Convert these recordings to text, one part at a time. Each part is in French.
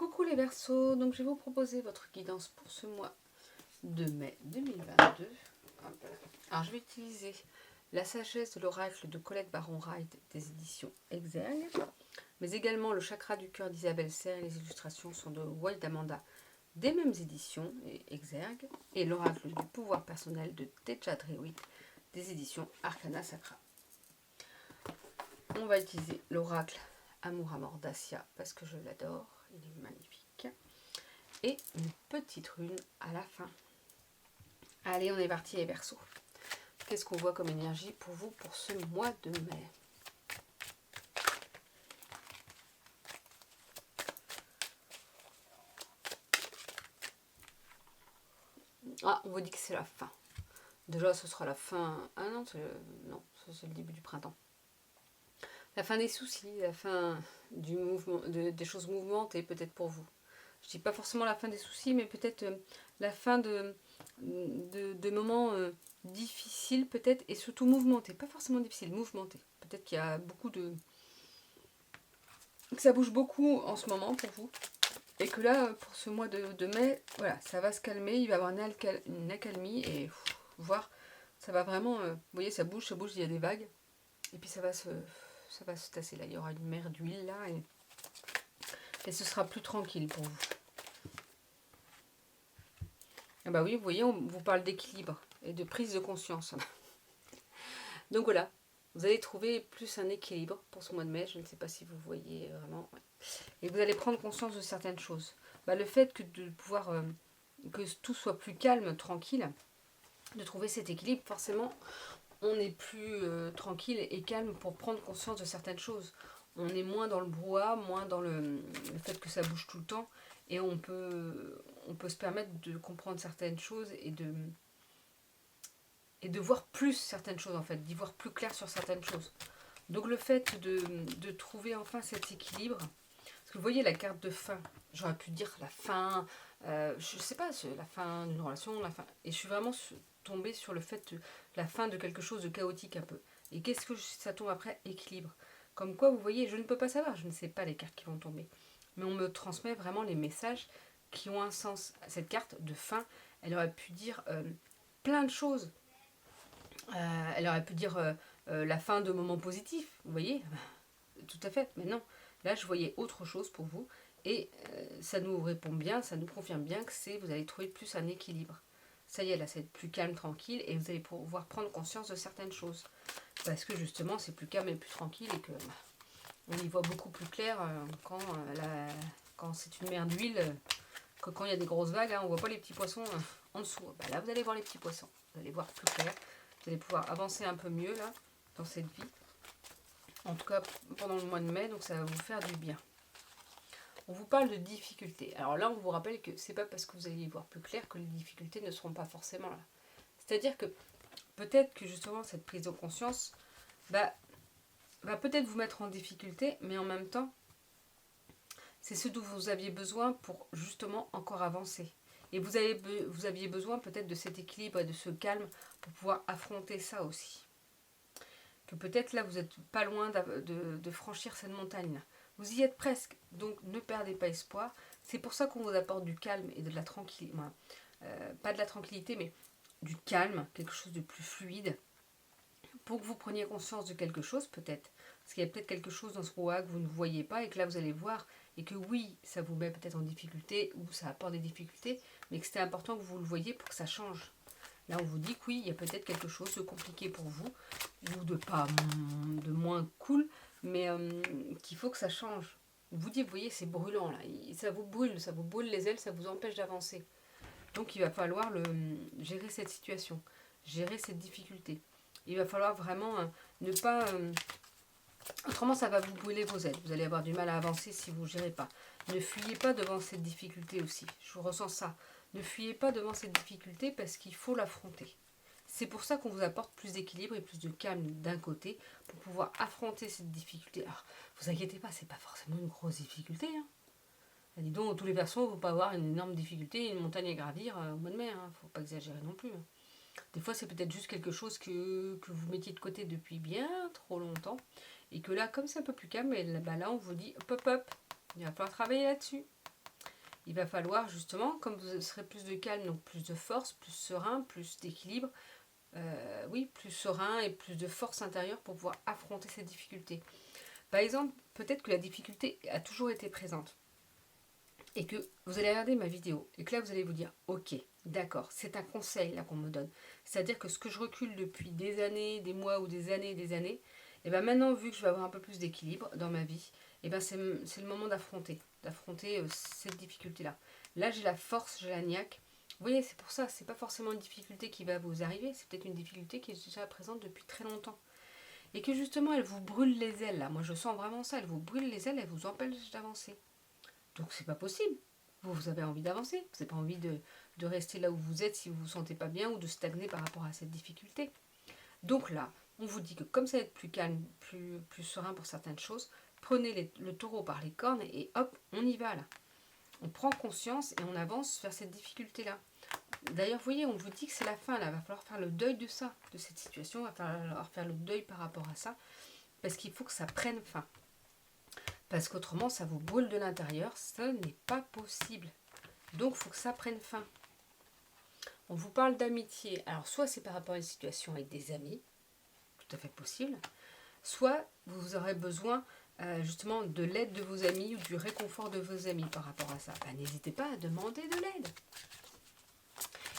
Coucou les Verseaux, donc je vais vous proposer votre guidance pour ce mois de mai 2022. Alors je vais utiliser la sagesse de l'oracle de Colette Baron-Wright des éditions Exergue, mais également le chakra du cœur d'Isabelle Serre et les illustrations sont de Wild Amanda des mêmes éditions Exergue, et l'oracle du pouvoir personnel de Teja Drewitt des éditions Arcana Sacra. On va utiliser l'oracle Amour Amor d'Acia parce que je l'adore, il est magnifique. Et une petite rune à la fin. Allez, on est parti les Verseaux. Qu'est-ce qu'on voit comme énergie pour vous pour ce mois de mai? Ah, on vous dit que c'est la fin. Déjà, ce sera la fin... Ah non, c'est le début du printemps. La fin des soucis, la fin du mouvement, des choses mouvementées peut-être pour vous. Je dis pas forcément la fin des soucis, mais peut-être la fin de moments difficiles peut-être, et surtout mouvementés. Pas forcément difficiles, mouvementés. Peut-être qu'il y a beaucoup de... que ça bouge beaucoup en ce moment pour vous. Et que là, pour ce mois de mai, voilà, ça va se calmer, il va y avoir une accalmie, et voir, ça va vraiment... vous voyez, ça bouge, il y a des vagues. Et puis ça va se tasser là, il y aura une mer d'huile là, et ce sera plus tranquille pour vous. Ah bah oui, vous voyez, on vous parle d'équilibre et de prise de conscience. Donc voilà, vous allez trouver plus un équilibre pour ce mois de mai, je ne sais pas si vous voyez vraiment. Ouais. Et vous allez prendre conscience de certaines choses. Bah, le fait de pouvoir, que tout soit plus calme, tranquille, de trouver cet équilibre, forcément, on est plus tranquille et calme pour prendre conscience de certaines choses. On est moins dans le brouhaha, moins dans le fait que ça bouge tout le temps, et on peut se permettre de comprendre certaines choses et de voir plus certaines choses en fait, d'y voir plus clair sur certaines choses. Donc le fait de trouver enfin cet équilibre, parce que vous voyez la carte de fin, j'aurais pu dire la fin, je sais pas, la fin d'une relation, la fin, et je suis vraiment tombée sur le fait de la fin de quelque chose de chaotique un peu. Et qu'est-ce que ça tombe après? Équilibre. Comme quoi, vous voyez, je ne peux pas savoir, je ne sais pas les cartes qui vont tomber. Mais on me transmet vraiment les messages qui ont un sens. Cette carte de fin, elle aurait pu dire plein de choses. Elle aurait pu dire la fin de moments positifs, vous voyez, tout à fait, mais non. Là, je voyais autre chose pour vous, et ça nous répond bien, ça nous confirme bien que vous allez trouver plus un équilibre. Ça y est, là, c'est plus calme, tranquille, et vous allez pouvoir prendre conscience de certaines choses. Parce que justement, c'est plus calme et plus tranquille, et que on y voit beaucoup plus clair quand c'est une mer d'huile, que quand il y a des grosses vagues, hein, on ne voit pas les petits poissons en dessous. Bah, là, vous allez voir les petits poissons, vous allez voir plus clair. Vous allez pouvoir avancer un peu mieux là, dans cette vie. En tout cas, pendant le mois de mai, donc ça va vous faire du bien. On vous parle de difficultés. Alors là, on vous rappelle que c'est pas parce que vous allez y voir plus clair que les difficultés ne seront pas forcément là. C'est-à-dire que peut-être que justement cette prise de conscience va peut-être vous mettre en difficulté, mais en même temps, c'est ce dont vous aviez besoin pour justement encore avancer. Et vous aviez besoin peut-être de cet équilibre et de ce calme pour pouvoir affronter ça aussi. Que peut-être là, vous n'êtes pas loin de franchir cette montagne-là. Vous y êtes presque, donc ne perdez pas espoir. C'est pour ça qu'on vous apporte du calme et de la tranquillité. Pas de la tranquillité, mais du calme, quelque chose de plus fluide. Pour que vous preniez conscience de quelque chose, peut-être. Parce qu'il y a peut-être quelque chose dans ce brouhaha que vous ne voyez pas et que là, vous allez voir. Et que oui, ça vous met peut-être en difficulté ou ça apporte des difficultés, mais que c'était important que vous le voyiez pour que ça change. Là, on vous dit que oui, il y a peut-être quelque chose de compliqué pour vous, ou de moins cool, mais qu'il faut que ça change. On vous dit, vous voyez, c'est brûlant là, ça vous brûle les ailes, ça vous empêche d'avancer. Donc il va falloir gérer cette situation, gérer cette difficulté. Il va falloir vraiment ne pas... autrement, ça va vous brûler vos ailes. Vous allez avoir du mal à avancer si vous ne gérez pas. Ne fuyez pas devant cette difficulté aussi. Je vous ressens ça. Ne fuyez pas devant cette difficulté parce qu'il faut l'affronter. C'est pour ça qu'on vous apporte plus d'équilibre et plus de calme d'un côté pour pouvoir affronter cette difficulté. Alors, vous inquiétez pas, c'est pas forcément une grosse difficulté. Hein. Dis donc, tous les Verseaux, il ne faut pas avoir une énorme difficulté, une montagne à gravir au mois de mai. Il ne faut pas exagérer non plus. Hein. Des fois, c'est peut-être juste quelque chose que vous mettiez de côté depuis bien trop longtemps. Et que là, comme c'est un peu plus calme, et là, on vous dit hop hop hop, il va falloir travailler là-dessus. il va falloir justement, comme vous serez plus de calme, donc plus de force, plus serein, plus d'équilibre, oui, plus serein et plus de force intérieure pour pouvoir affronter ces difficultés. Par exemple, peut-être que la difficulté a toujours été présente et que vous allez regarder ma vidéo et que là vous allez vous dire ok, d'accord, c'est un conseil là qu'on me donne. C'est-à-dire que ce que je recule depuis des années, des mois ou des années, et bien maintenant vu que je vais avoir un peu plus d'équilibre dans ma vie, et bien c'est le moment d'affronter cette difficulté-là. Là j'ai la force, j'ai la niaque. Vous voyez, c'est pour ça, c'est pas forcément une difficulté qui va vous arriver, c'est peut-être une difficulté qui est déjà présente depuis très longtemps. Et que justement elle vous brûle les ailes là, moi je sens vraiment ça, elle vous brûle les ailes, elle vous empêche d'avancer. Donc c'est pas possible. Vous avez envie d'avancer. Vous n'avez pas envie de rester là où vous êtes si vous ne vous sentez pas bien ou de stagner par rapport à cette difficulté. Donc là, on vous dit que comme ça va être plus calme, plus serein pour certaines choses, prenez le taureau par les cornes et hop, on y va là. On prend conscience et on avance vers cette difficulté-là. D'ailleurs, vous voyez, on vous dit que c'est la fin là. Il va falloir faire le deuil de ça, de cette situation. Il va falloir faire le deuil par rapport à ça. Parce qu'il faut que ça prenne fin. Parce qu'autrement, ça vous brûle de l'intérieur. Ça n'est pas possible. Donc, il faut que ça prenne fin. On vous parle d'amitié. Alors, soit c'est par rapport à une situation avec des amis, tout à fait possible. Soit vous aurez besoin justement de l'aide de vos amis ou du réconfort de vos amis par rapport à ça. Ben, n'hésitez pas à demander de l'aide.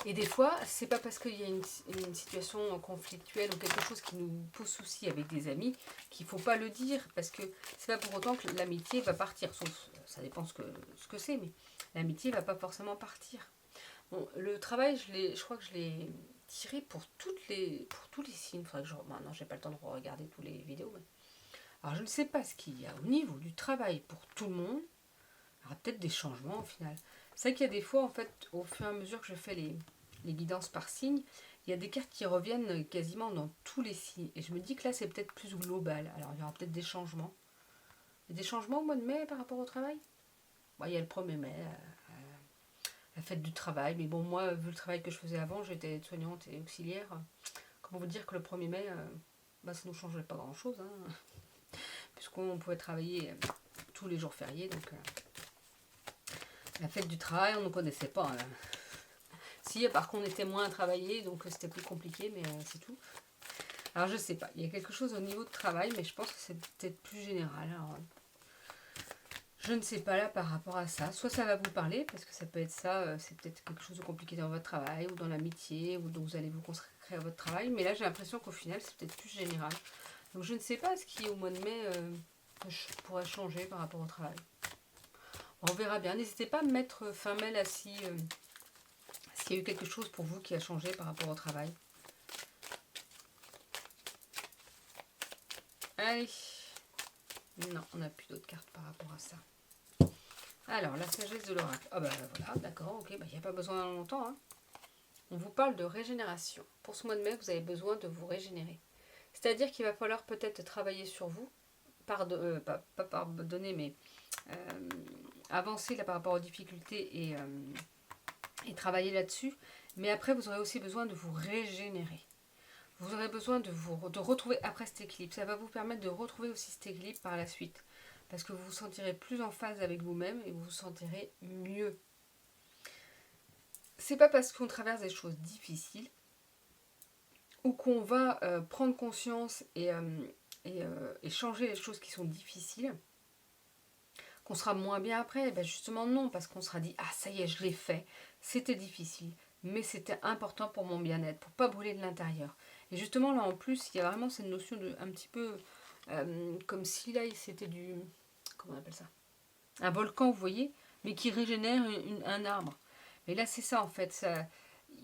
Et des fois, c'est pas parce qu'il y a une situation conflictuelle ou quelque chose qui nous pose souci avec des amis qu'il faut pas le dire, parce que c'est pas pour autant que l'amitié va partir, sauf ça dépend ce que c'est, mais l'amitié va pas forcément partir. Bon, le travail, je crois que je l'ai tiré pour tous les signes. Faudrait que maintenant, j'ai pas le temps de regarder tous les vidéos. Mais... Alors, je ne sais pas ce qu'il y a au niveau du travail pour tout le monde. Il y aura peut-être des changements au final. C'est vrai qu'il y a des fois, en fait, au fur et à mesure que je fais les guidances par signe, il y a des cartes qui reviennent quasiment dans tous les signes. Et je me dis que là, c'est peut-être plus global. Alors, il y aura peut-être des changements. Il y a des changements au mois de mai par rapport au travail. Bon, il y a le 1er mai, la fête du travail. Mais bon, moi, vu le travail que je faisais avant, j'étais soignante et auxiliaire. Comment vous dire que le 1er mai, ça ne nous changerait pas grand-chose. Puisqu'on pouvait travailler tous les jours fériés. Donc, la fête du travail, on ne connaissait pas. Si, par contre, on était moins à travailler, donc c'était plus compliqué, mais c'est tout. Alors, je sais pas, il y a quelque chose au niveau de travail, mais je pense que c'est peut-être plus général. Alors, je ne sais pas là par rapport à ça. Soit ça va vous parler, parce que ça peut être ça, c'est peut-être quelque chose de compliqué dans votre travail, ou dans l'amitié, ou dont vous allez vous consacrer à votre travail, mais là, j'ai l'impression qu'au final, c'est peut-être plus général. Donc, je ne sais pas ce qui, au mois de mai, pourrait changer par rapport au travail. On verra bien. N'hésitez pas à me mettre fin mail là s'il y a eu quelque chose pour vous qui a changé par rapport au travail. Allez. Non, on n'a plus d'autres cartes par rapport à ça. Alors, la sagesse de l'oracle. Ah bah voilà, d'accord, ok, il n'y a pas besoin de longtemps. On vous parle de régénération. Pour ce mois de mai, vous avez besoin de vous régénérer. C'est-à-dire qu'il va falloir peut-être travailler sur vous, pas pardonner, mais avancer là par rapport aux difficultés et travailler là-dessus. Mais après, vous aurez aussi besoin de vous régénérer. Vous aurez besoin de retrouver après cet équilibre. Ça va vous permettre de retrouver aussi cet équilibre par la suite. Parce que vous vous sentirez plus en phase avec vous-même et vous vous sentirez mieux. C'est pas parce qu'on traverse des choses difficiles ou qu'on va prendre conscience et changer les choses qui sont difficiles qu'on sera moins bien après. Ben justement non, parce qu'on sera dit, ah ça y est, je l'ai fait, c'était difficile, mais c'était important pour mon bien-être, pour pas brûler de l'intérieur. Et justement là en plus, il y a vraiment cette notion de un petit peu comme si là c'était du, comment on appelle ça, un volcan, vous voyez, mais qui régénère un arbre. Mais là c'est ça en fait, ça,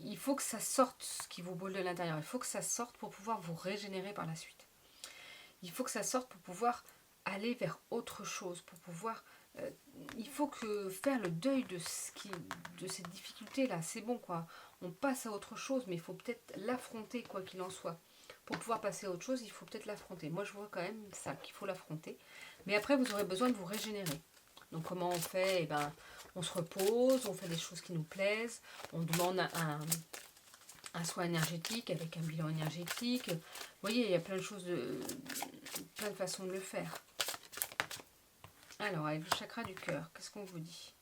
il faut que ça sorte ce qui vous brûle de l'intérieur, il faut que ça sorte pour pouvoir vous régénérer par la suite. Il faut que ça sorte pour pouvoir aller vers autre chose, pour pouvoir... il faut que faire le deuil de cette difficulté-là, c'est bon quoi. On passe à autre chose, mais il faut peut-être l'affronter quoi qu'il en soit. Pour pouvoir passer à autre chose, il faut peut-être l'affronter. Moi je vois quand même ça, qu'il faut l'affronter. Mais après vous aurez besoin de vous régénérer. Donc comment on fait? Eh ben, on se repose, on fait des choses qui nous plaisent, on demande un soin énergétique avec un bilan énergétique. Vous voyez, il y a plein de choses, plein de façons de le faire. Alors, avec le chakra du cœur, qu'est-ce qu'on vous dit?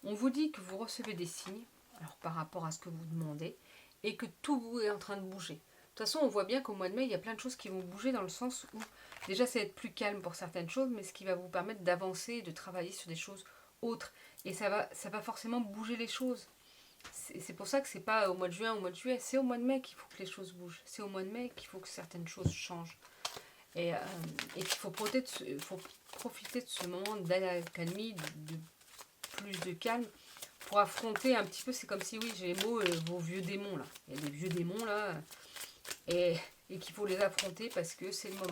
On vous dit que vous recevez des signes, alors par rapport à ce que vous demandez, et que tout est en train de bouger. De toute façon, on voit bien qu'au mois de mai, il y a plein de choses qui vont bouger dans le sens où, déjà, ça va être plus calme pour certaines choses, mais ce qui va vous permettre d'avancer et de travailler sur des choses autres. Et ça va forcément bouger les choses. C'est pour ça que c'est pas au mois de juin, au mois de juillet, c'est au mois de mai qu'il faut que les choses bougent. C'est au mois de mai qu'il faut que certaines choses changent. Et qu'il faut profiter de ce moment d'accalmie, de plus de calme, pour affronter un petit peu, c'est comme si, oui, j'ai les mots, vos vieux démons là. Il y a des vieux démons là, et qu'il faut les affronter parce que c'est le moment.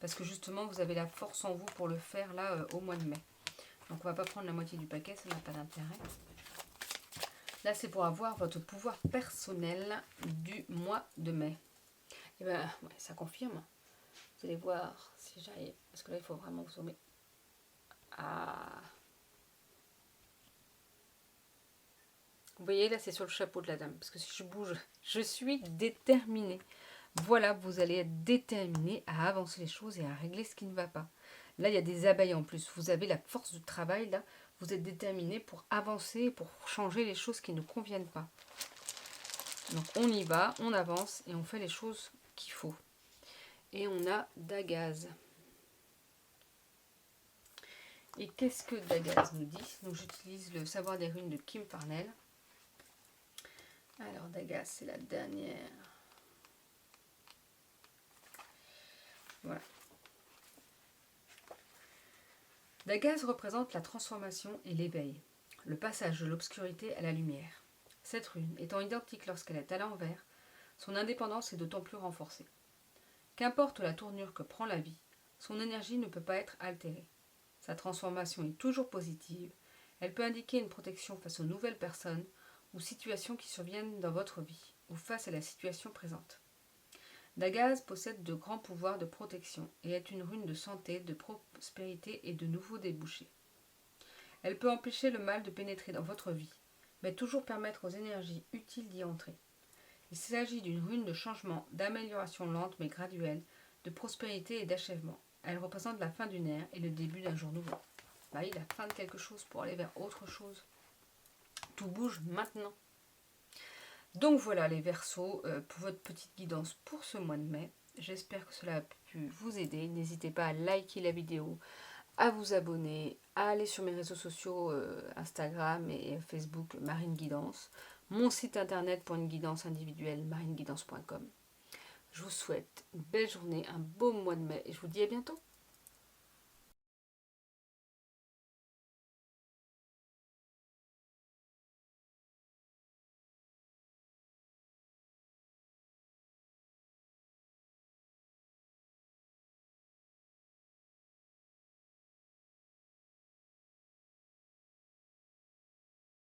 Parce que justement, vous avez la force en vous pour le faire là au mois de mai. Donc on va pas prendre la moitié du paquet, ça n'a pas d'intérêt. Là, c'est pour avoir votre pouvoir personnel du mois de mai. Et bien, ouais, ça confirme. Vous allez voir si j'arrive. Parce que là, il faut vraiment vous zoomer. Ah. Vous voyez, là, c'est sur le chapeau de la dame. Parce que si je bouge, je suis déterminée. Voilà, vous allez être déterminé à avancer les choses et à régler ce qui ne va pas. Là, il y a des abeilles en plus. Vous avez la force de travail, là. Vous êtes déterminé pour avancer, pour changer les choses qui ne conviennent pas. Donc, on y va, on avance et on fait les choses qu'il faut. Et on a Dagaz. Et qu'est-ce que Dagaz nous dit? Donc, j'utilise le savoir des runes de Kim Farnell. Alors, Dagaz, c'est la dernière. Voilà. Dagaz représente la transformation et l'éveil, le passage de l'obscurité à la lumière. Cette rune, étant identique lorsqu'elle est à l'envers, son indépendance est d'autant plus renforcée. Qu'importe la tournure que prend la vie, son énergie ne peut pas être altérée. Sa transformation est toujours positive, elle peut indiquer une protection face aux nouvelles personnes ou situations qui surviennent dans votre vie, ou face à la situation présente. Dagaz possède de grands pouvoirs de protection et est une rune de santé, de prospérité et de nouveaux débouchés. Elle peut empêcher le mal de pénétrer dans votre vie, mais toujours permettre aux énergies utiles d'y entrer. Il s'agit d'une rune de changement, d'amélioration lente mais graduelle, de prospérité et d'achèvement. Elle représente la fin d'une ère et le début d'un jour nouveau. Bah, il a fin de quelque chose pour aller vers autre chose. Tout bouge maintenant. Donc voilà les Verseaux pour votre petite guidance pour ce mois de mai. J'espère que cela a pu vous aider. N'hésitez pas à liker la vidéo, à vous abonner, à aller sur mes réseaux sociaux Instagram et Facebook Marine Guidance, mon site internet pour une guidance individuelle marineguidance.com. Je vous souhaite une belle journée, un beau mois de mai et je vous dis à bientôt.